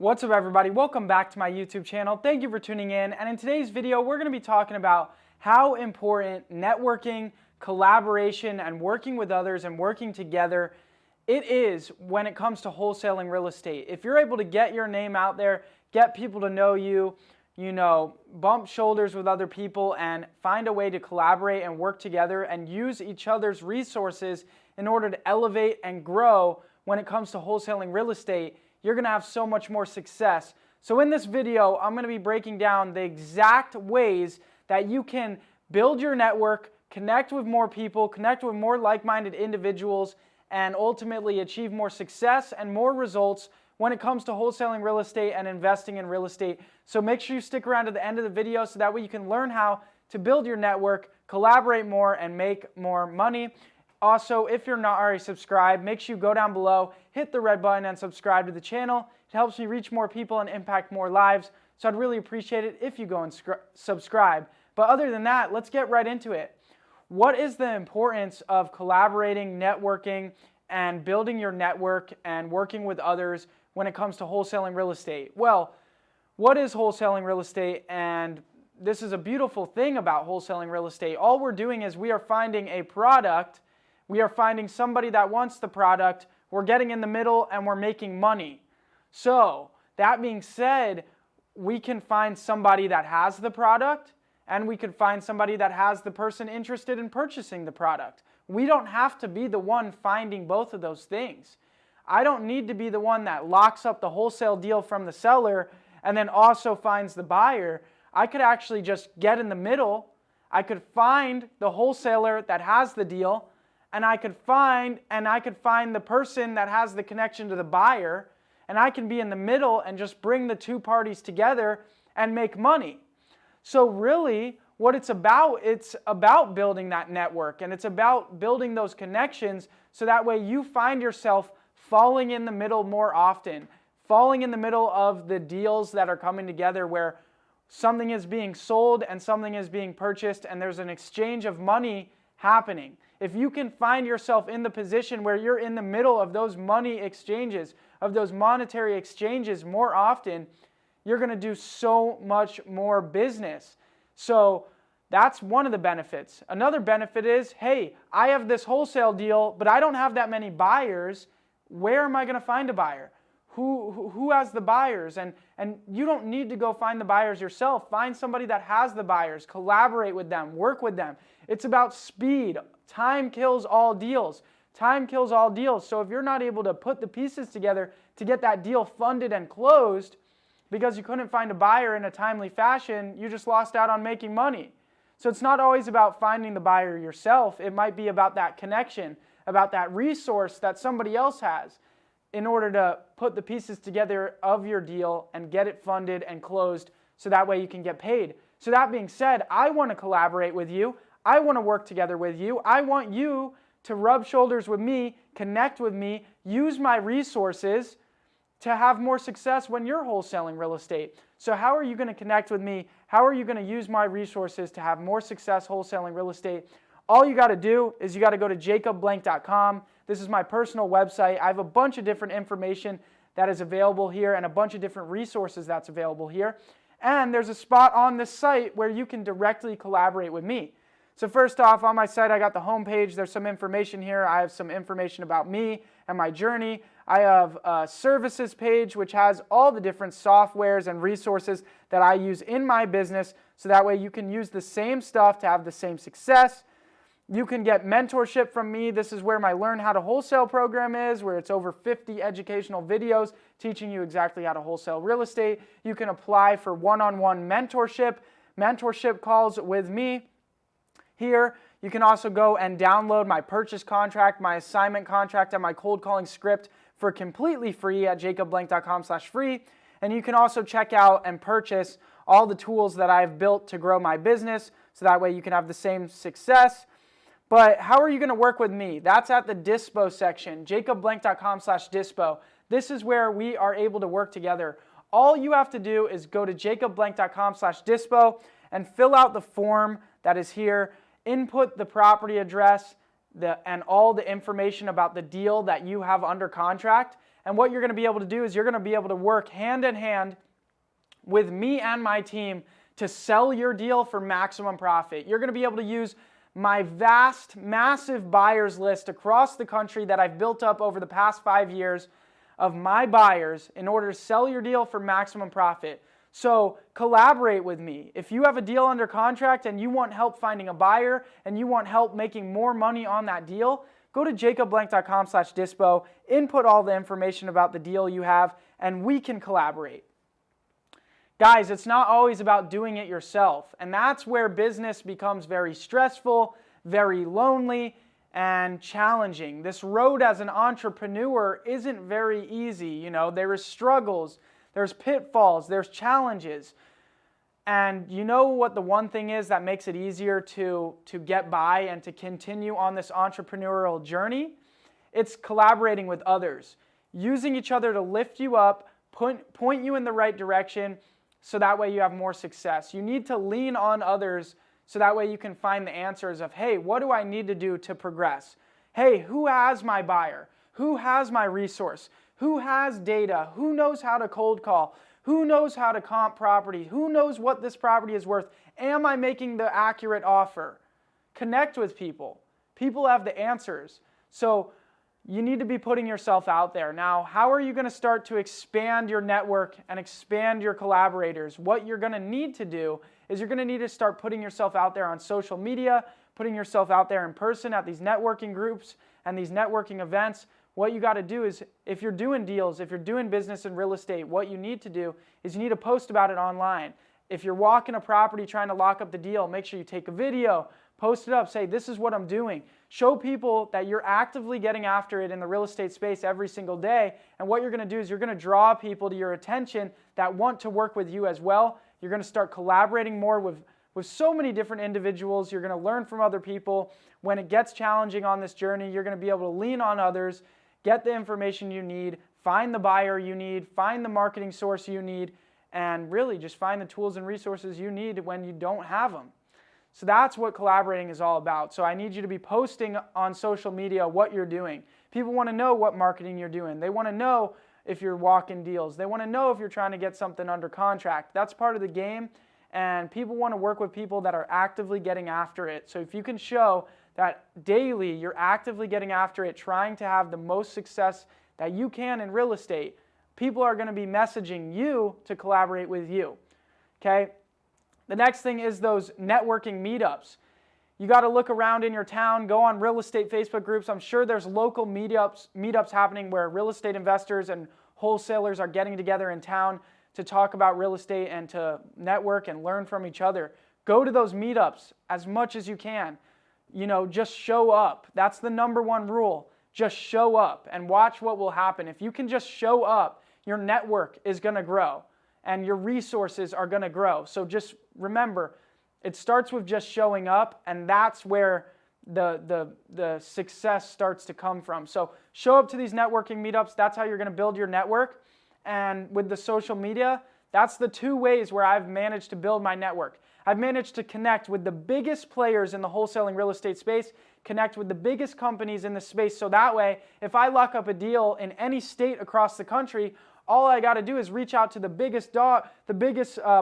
What's up, everybody? Welcome back to my YouTube channel. Thank you for tuning in. And in today's video, we're going to be talking about how important networking, collaboration, and working with others and working together it is when it comes to wholesaling real estate. If you're able to get your name out there, get people to know you, bump shoulders with other people and find a way to collaborate and work together and use each other's resources in order to elevate and grow when it comes to wholesaling real estate, you're going to have so much more success. So in this video, I'm going to be breaking down the exact ways that you can build your network, connect with more people, connect with more like-minded individuals, and ultimately achieve more success and more results when it comes to wholesaling real estate and investing in real estate. So make sure you stick around to the end of the video so that way you can learn how to build your network, collaborate more, and make more money. Also, if you're not already subscribed, make sure you go down below, hit the red button, and subscribe to the channel. It helps me reach more people and impact more lives, so I'd really appreciate it if you go and subscribe. But other than that, let's get right into it. What is the importance of collaborating, networking, and building your network and working with others when it comes to wholesaling real estate? Well, what is wholesaling real estate? And this is a beautiful thing about wholesaling real estate. All we're doing is we are finding a product. We are finding somebody that wants the product, we're getting in the middle, and we're making money. So, that being said, we can find somebody that has the product, and we could find somebody that has the person interested in purchasing the product. We don't have to be the one finding both of those things. I don't need to be the one that locks up the wholesale deal from the seller and then also finds the buyer. I could actually just get in the middle. I could find the wholesaler that has the deal, and I could find the person that has the connection to the buyer, and I can be in the middle and just bring the two parties together and make money. So really, what it's about building that network, and it's about building those connections so that way you find yourself falling in the middle more often, falling in the middle of the deals that are coming together where something is being sold and something is being purchased and there's an exchange of money happening. If you can find yourself in the position where you're in the middle of those money exchanges, of those monetary exchanges more often, you're going to do so much more business. So that's one of the benefits. Another benefit is, hey, I have this wholesale deal, but I don't have that many buyers. Where am I going to find a buyer? Who has the buyers? And you don't need to go find the buyers yourself. Find somebody that has the buyers. Collaborate with them. Work with them. It's about speed. Time kills all deals. Time kills all deals. So if you're not able to put the pieces together to get that deal funded and closed because you couldn't find a buyer in a timely fashion, you just lost out on making money. So it's not always about finding the buyer yourself. It might be about that connection, about that resource that somebody else has in order to put the pieces together of your deal and get it funded and closed so that way you can get paid. So that being said, I want to collaborate with you. I want to work together with you. I want you to rub shoulders with me, connect with me, use my resources to have more success when you're wholesaling real estate. So how are you going to connect with me? How are you going to use my resources to have more success wholesaling real estate? All you got to do is you got to go to jacobblank.com. This is my personal website. I have a bunch of different information that is available here and a bunch of different resources that's available here. And there's a spot on this site where you can directly collaborate with me. So first off, on my site, I got the homepage. There's some information here. I have some information about me and my journey. I have a services page, which has all the different softwares and resources that I use in my business. So that way you can use the same stuff to have the same success. You can get mentorship from me. This is where my Learn How to Wholesale program is, where it's over 50 educational videos teaching you exactly how to wholesale real estate. You can apply for one-on-one mentorship calls with me. Here, you can also go and download my purchase contract, my assignment contract, and my cold calling script for completely free at jacobblank.com/free. And you can also check out and purchase all the tools that I've built to grow my business, so that way you can have the same success. But how are you going to work with me? That's at the Dispo section, jacobblank.com/dispo. This is where we are able to work together. All you have to do is go to jacobblank.com/dispo and fill out the form that is here. Input the property address and all the information about the deal that you have under contract, And what you're going to be able to do is you're going to be able to work hand in hand with me and my team to sell your deal for maximum profit. You're going to be able to use my vast, massive buyers list across the country that I've built up over the past 5 years of my buyers in order to sell your deal for maximum profit. So collaborate with me. If you have a deal under contract and you want help finding a buyer and you want help making more money on that deal, go to jacobblank.com/dispo, input all the information about the deal you have, and we can collaborate. Guys, it's not always about doing it yourself, and that's where business becomes very stressful, very lonely, and challenging. This road as an entrepreneur isn't very easy. There is struggles, there's pitfalls, there's challenges. And you know what the one thing is that makes it easier to get by and to continue on this entrepreneurial journey? It's collaborating with others, using each other to lift you up, point you in the right direction, so that way you have more success. You need to lean on others so that way you can find the answers of, hey, what do I need to do to progress? Hey, who has my buyer? Who has my resource? Who has data? Who knows how to cold call? Who knows how to comp property? Who knows what this property is worth? Am I making the accurate offer? Connect with people. People have the answers. So you need to be putting yourself out there. Now, how are you going to start to expand your network and expand your collaborators? What you're going to need to do is you're going to need to start putting yourself out there on social media, putting yourself out there in person at these networking groups and these networking events. What you got to do is, if you're doing deals, if you're doing business in real estate, what you need to do is you need to post about it online. If you're walking a property trying to lock up the deal, make sure you take a video, post it up, say, this is what I'm doing. Show people that you're actively getting after it in the real estate space every single day. And what you're going to do is you're going to draw people to your attention that want to work with you as well. You're going to start collaborating more with so many different individuals. You're going to learn from other people. When it gets challenging on this journey, you're going to be able to lean on others, get the information you need, find the buyer you need, find the marketing source you need, and really just find the tools and resources you need when you don't have them. So that's what collaborating is all about. So I need you to be posting on social media what you're doing. People want to know what marketing you're doing. They want to know if you're walking deals. They want to know if you're trying to get something under contract. That's part of the game, and people want to work with people that are actively getting after it. So if you can show that daily you're actively getting after it, trying to have the most success that you can in real estate, people are going to be messaging you to collaborate with you. Okay? The next thing is those networking meetups. You got to look around in your town, go on real estate Facebook groups. I'm sure there's local meetups happening where real estate investors and wholesalers are getting together in town to talk about real estate and to network and learn from each other. Go to those meetups as much as you can. Just show up. That's the number one rule. Just show up and watch what will happen. If you can just show up, your network is going to grow and your resources are going to grow. So just remember, it starts with just showing up, and that's where the success starts to come from. So show up to these networking meetups. That's how you're going to build your network. And with the social media, that's the two ways where I've managed to build my network. I've managed to connect with the biggest players in the wholesaling real estate space, connect with the biggest companies in the space, so that way, if I lock up a deal in any state across the country, all I got to do is reach out to the biggest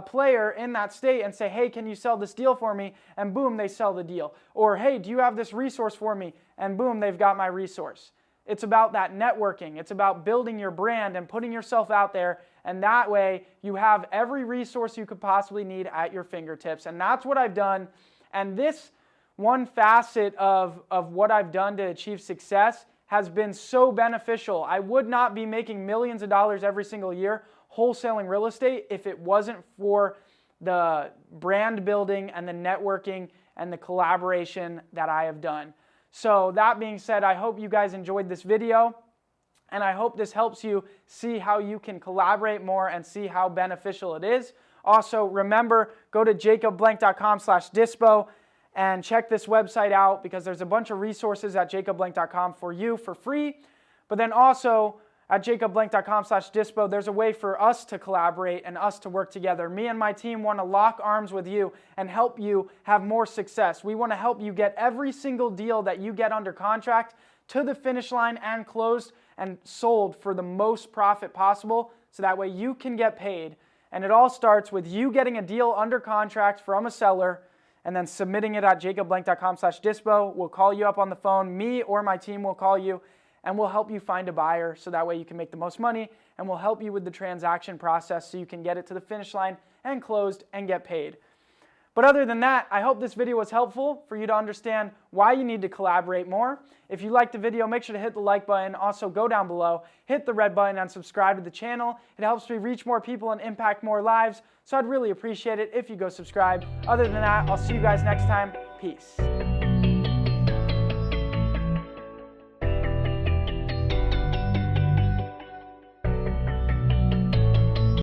player in that state and say, hey, can you sell this deal for me? And boom, they sell the deal. Or, hey, do you have this resource for me? And boom, they've got my resource. It's about that networking. It's about building your brand and putting yourself out there. And that way, you have every resource you could possibly need at your fingertips. And that's what I've done. And this one facet of what I've done to achieve success has been so beneficial. I would not be making millions of dollars every single year wholesaling real estate if it wasn't for the brand building and the networking and the collaboration that I have done. So that being said, I hope you guys enjoyed this video, and I hope this helps you see how you can collaborate more and see how beneficial it is. Also, remember, go to jacobblank.com/dispo and check this website out, because there's a bunch of resources at jacobblank.com for you for free. But then also at jacobblank.com/dispo, there's a way for us to collaborate and us to work together. Me and my team want to lock arms with you and help you have more success. We want to help you get every single deal that you get under contract to the finish line and closed, and sold for the most profit possible so that way you can get paid. And it all starts with you getting a deal under contract from a seller and then submitting it at jacobblank.com/dispo. We'll call you up on the phone. Me or my team will call you and we'll help you find a buyer so that way you can make the most money, and we'll help you with the transaction process so you can get it to the finish line and closed and get paid. But other than that, I hope this video was helpful for you to understand why you need to collaborate more. If you liked the video, make sure to hit the like button. Also, go down below, hit the red button, and subscribe to the channel. It helps me reach more people and impact more lives, so I'd really appreciate it if you go subscribe. Other than that, I'll see you guys next time. Peace.